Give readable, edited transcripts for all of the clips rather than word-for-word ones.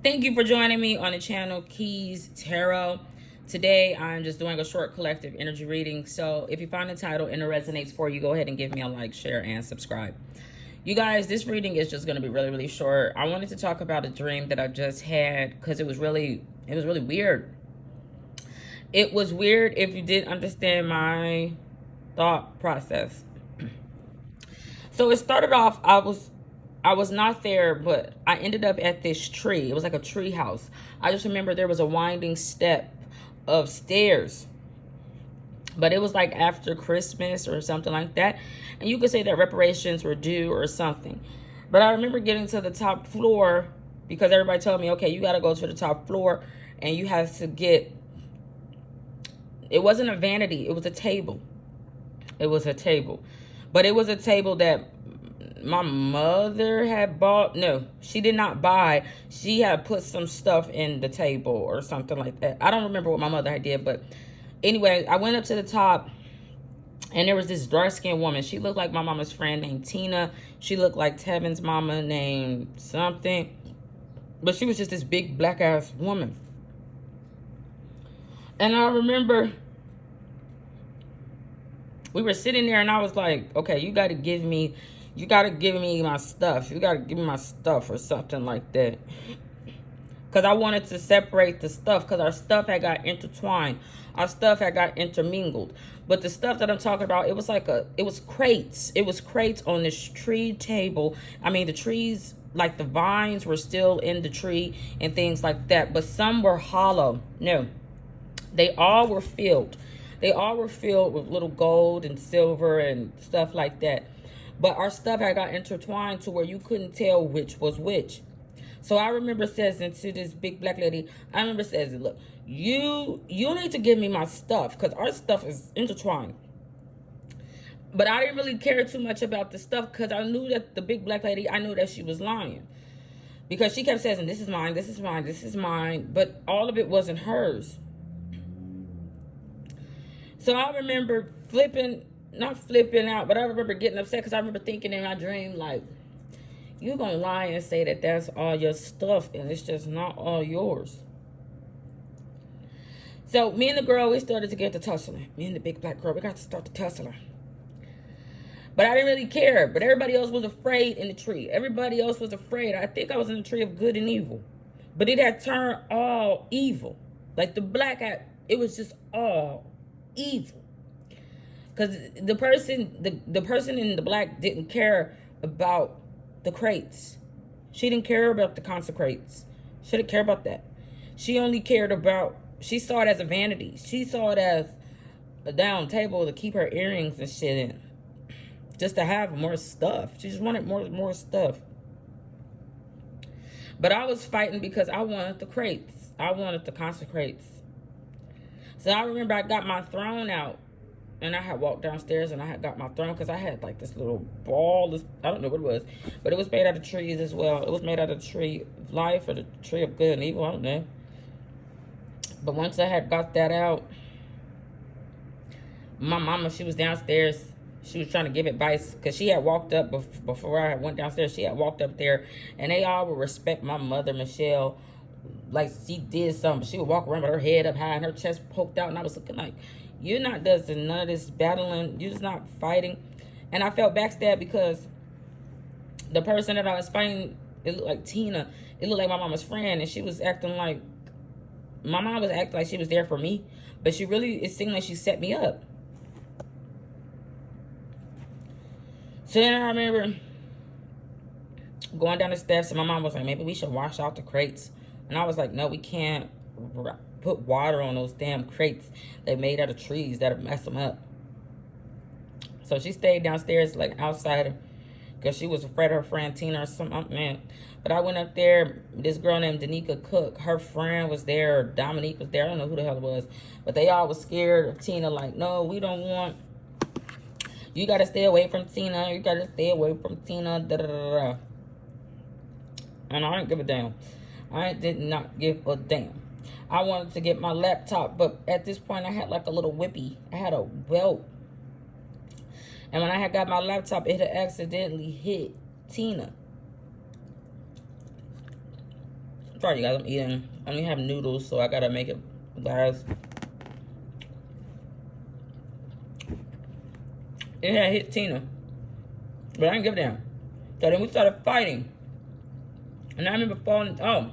Thank you for joining me on the channel Keys Tarot. Today I'm just doing a short collective energy reading. So if you find the title and it resonates for you, go ahead and give me a like, share, and subscribe. You guys, this reading is just going to be really short. I wanted to talk about a dream that I just had because it was really weird. It was weird if you didn't understand my thought process. So it started off, I was not there, but I ended up at this tree. It was like a tree house. I just remember there was a winding step of stairs. But it was like after Christmas or something like that. And you could say that reparations were due or something. But I remember getting to the top floor because everybody told me, okay, you got to go to the top floor and you have to get... It wasn't a vanity. It was a table. It was a table. But it was a table that my mother had bought. No, she did not buy. She had put some stuff in the table or something like that. I don't remember what my mother had did, but anyway, I went up to the top and there was this dark-skinned woman. She looked like my mama's friend named Tina. She looked like Tevin's mama named something, but she was just this big black-ass woman. And I remember we were sitting there and I was like, okay, you got to give me my stuff. You got to give me my stuff or something like that. Because I wanted to separate the stuff because our stuff had got intertwined. Our stuff had got intermingled. But the stuff that I'm talking about, it was crates. It was crates on this tree table. I mean, the trees, like the vines were still in the tree and things like that. But some were hollow. No, they all were filled. They all were filled with little gold and silver and stuff like that. But our stuff had got intertwined to where you couldn't tell which was which. So I remember saying to this big black lady, I remember saying, look, you need to give me my stuff because our stuff is intertwined. But I didn't really care too much about the stuff because I knew that the big black lady, I knew that she was lying. Because she kept saying, this is mine, this is mine, this is mine. But all of it wasn't hers. So I remember not flipping out, but I remember getting upset because I remember thinking in my dream, like, you're going to lie and say that that's all your stuff and it's just not all yours. So me and the girl, we started to get to tussling. Me and the big black girl, we got to start to tussling. But I didn't really care. But everybody else was afraid in the tree. Everybody else was afraid. I think I was in the tree of good and evil. But it had turned all evil. Like the black, it was just all evil. Because the person in the black didn't care about the crates. She didn't care about the consecrates. She didn't care about that. She only cared about, she saw it as a vanity. She saw it as a down table to keep her earrings and shit in. Just to have more stuff. She just wanted more stuff. But I was fighting because I wanted the crates. I wanted the consecrates. So I remember I got my throne out. And I had walked downstairs and I had got my throne because I had like this little ball. I don't know what it was. But it was made out of trees as well. It was made out of the tree of life or the tree of good and evil. I don't know. But once I had got that out, my mama, she was downstairs. She was trying to give advice because she had walked up before I went downstairs. She had walked up there and they all would respect my mother, Michelle. Like she did something. She would walk around with her head up high and her chest poked out. And I was looking like, you're not doing none of this battling. You're just not fighting. And I felt backstabbed because the person that I was fighting, it looked like Tina. It looked like my mama's friend. And she was acting like, my mom was acting like she was there for me. But she really, it seemed like she set me up. So then I remember going down the steps and my mom was like, maybe we should wash out the crates. And I was like, no, we can't put water on those damn crates they made out of trees that'll mess them up. So she stayed downstairs like outside because she was afraid of her friend Tina or something, man. But I went up there, this girl named Danica Cook, her friend was there, or Dominique was there, I don't know who the hell it was. But they all was scared of Tina, like, no, we don't want, you gotta stay away from Tina, you gotta stay away from Tina, da da da da. And I didn't give a damn. I did not give a damn. I wanted to get my laptop, but at this point I had like a little whippy. I had a belt. And when I had got my laptop, it had accidentally hit Tina. Sorry, you guys, I'm eating. I only have noodles, so I gotta make it last. It had hit Tina, but I didn't give a damn. So then we started fighting. And I remember falling. Oh,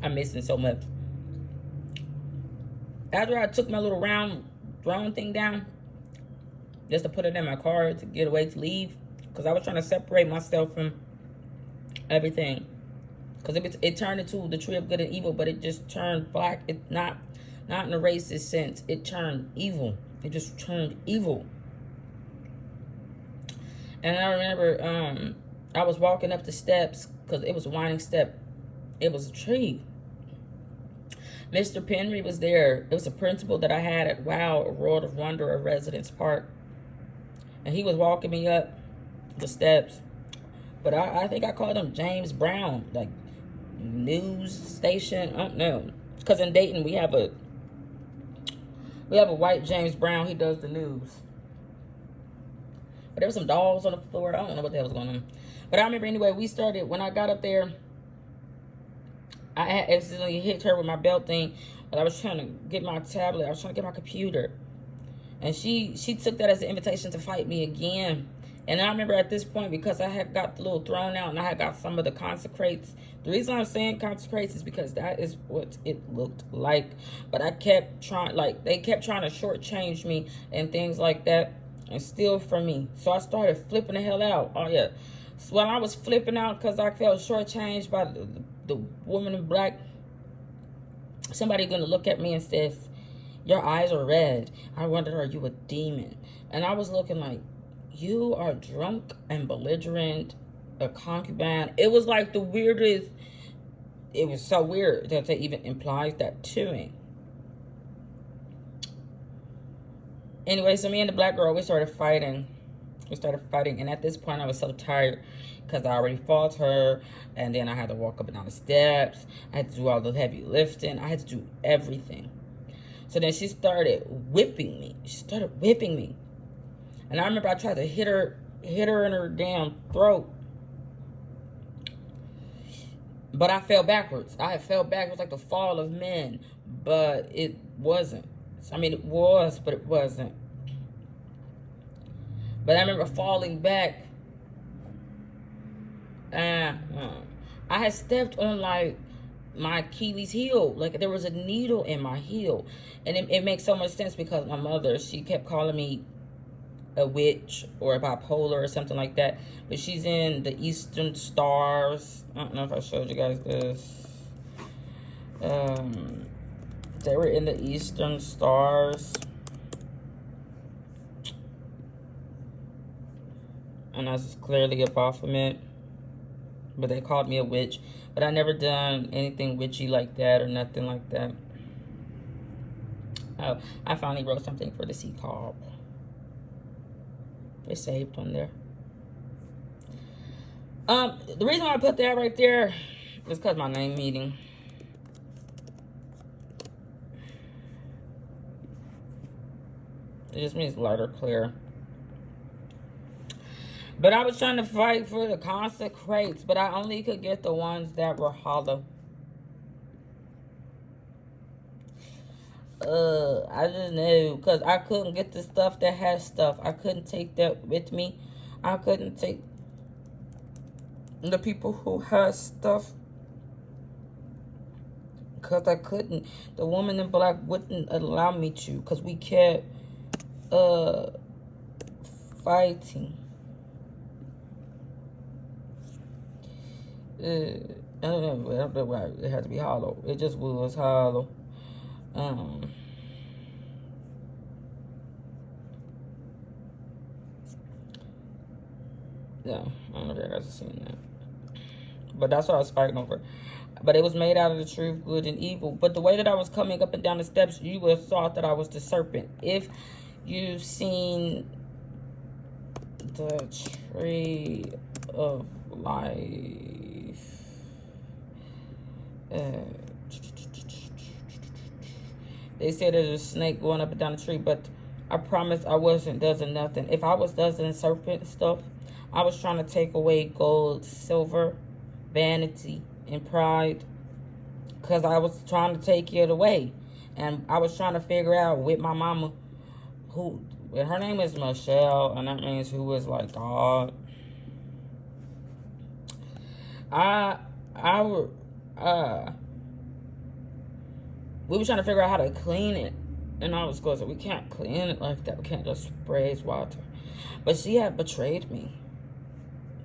I'm missing so much. After I took my little round drone thing down, just to put it in my car to get away to leave, because I was trying to separate myself from everything. Because it turned into the tree of good and evil, but it just turned black. It not in a racist sense. It turned evil. It just turned evil. And I remember I was walking up the steps because it was a winding step. It was a tree. Mr. Penry was there. It was a principal that I had at WOW, a World of Wonder, of Residence Park. And he was walking me up the steps. But I think I called him James Brown, like news station. I don't know. Because in Dayton we have a white James Brown. He does the news. But there were some dogs on the floor. I don't know what the hell was going on. But I remember anyway, we started, when I got up there, I had accidentally hit her with my belt thing. But I was trying to get my tablet. I was trying to get my computer. And she took that as an invitation to fight me again. And I remember at this point, because I had got the little thrown out and I had got some of the consecrates. The reason I'm saying consecrates is because that is what it looked like. But I kept trying, like, they kept trying to shortchange me and things like that and steal from me. So I started flipping the hell out. Oh, yeah. So when I was flipping out because I felt shortchanged by the woman in black, somebody going to look at me and says, "Your eyes are red." I wondered, are you a demon? And I was looking like, you are drunk and belligerent, a concubine. It was like the weirdest. It was so weird that they even implied that to me. Anyway, so me and the black girl, we started fighting. And at this point, I was so tired because I already fought her. And then I had to walk up and down the steps. I had to do all the heavy lifting. I had to do everything. So then she started whipping me. And I remember I tried to hit her in her damn throat. But I fell backwards. I had fell backwards like the fall of men. But it wasn't. I mean, it was, but it wasn't. But I remember falling back. I had stepped on, like, my Achilles heel. Like, there was a needle in my heel. And it makes so much sense because my mother, she kept calling me a witch or a bipolar or something like that. But she's in the Eastern Stars. I don't know if I showed you guys this. They were in the Eastern Stars. And I was clearly a Baphomet. But they called me a witch. But I never done anything witchy like that or nothing like that. Oh, I finally wrote something for the sea carp. It's saved on there. The reason why I put that right there is because my name meeting. It just means light or clear. But I was trying to fight for the consecrates, but I only could get the ones that were hollow. I just knew, because I couldn't get the stuff that has stuff. I couldn't take that with me. I couldn't take the people who had stuff, because I couldn't. The woman in black wouldn't allow me to, because we kept fighting. I don't know why it had to be hollow. It just was hollow. Yeah, I don't know if you guys have seen that. But that's what I was fighting over. But it was made out of the tree of good and evil. But the way that I was coming up and down the steps, you would have thought that I was the serpent. If you've seen the tree of life, they said there's a snake going up and down the tree, but I promise I wasn't doing nothing. If I was doing serpent stuff, I was trying to take away gold, silver, vanity, in pride because I was trying to take it away. And I was trying to figure out with my mama, who, her name is Michelle, and that means who is like God. I we were trying to figure out how to clean it. And I was going, we can't clean it like that. We can't just spray water. But she had betrayed me.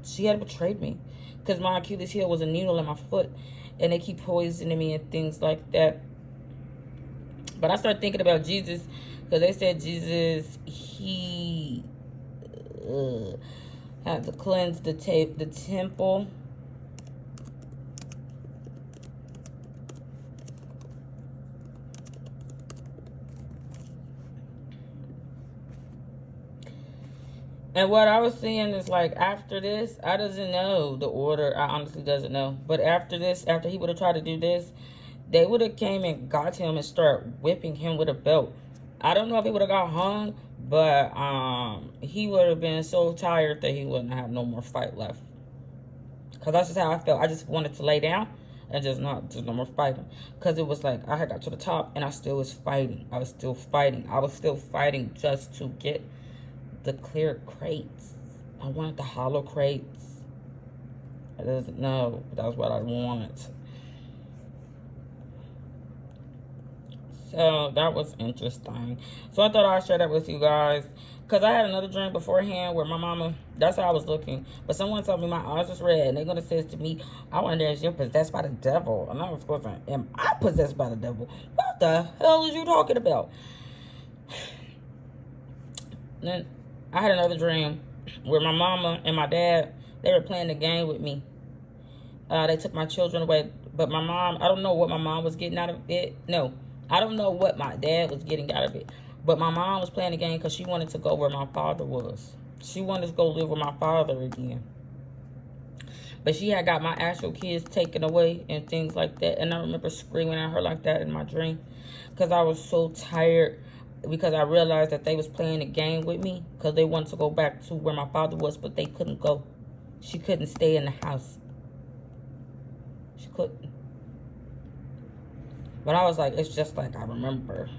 She had betrayed me. Because my Achilles heel was a needle in my foot. And they keep poisoning me and things like that. But I started thinking about Jesus. Because they said Jesus, he had to cleanse the temple. And what I was seeing is like after this, I doesn't know the order. I honestly doesn't know. But after this, after he would have tried to do this, they would have came and got him and start whipping him with a belt. I don't know if he would have got hung, but he would have been so tired that he wouldn't have no more fight left. Because that's just how I felt. I just wanted to lay down and just no more fighting. Because it was like I had got to the top and I still was fighting. I was still fighting. I was still fighting just to get the clear crates. I wanted the hollow crates. I didn't know, but that was what I wanted. So that was interesting. So I thought I'd share that with you guys. Because I had another dream beforehand where my mama, that's how I was looking. But someone told me my eyes was red. And they're going to say to me, I wonder if you're possessed by the devil. And I was going, am I possessed by the devil? What the hell is you talking about? Then I had another dream where my mama and my dad, they were playing the game with me. They took my children away. But my mom, I don't know what my mom was getting out of it. No, I don't know what my dad was getting out of it. But my mom was playing the game because she wanted to go where my father was. She wanted to go live with my father again. But she had got my actual kids taken away and things like that. And I remember screaming at her like that in my dream. Because I was so tired. Because I realized that they was playing a game with me. Because they wanted to go back to where my father was. But they couldn't go. She couldn't stay in the house. She couldn't. But I was like, it's just like I remember.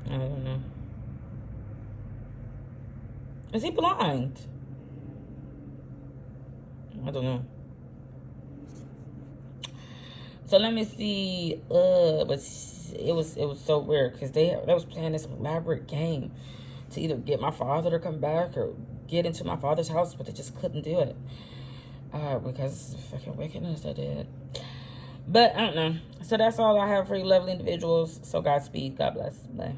I don't know. Is he blind? I don't know. So let me see. But it was so weird because they was playing this elaborate game to either get my father to come back or get into my father's house, but they just couldn't do it because of the fucking wickedness they did. But I don't know. So that's all I have for you lovely individuals. So Godspeed. God bless. Bye.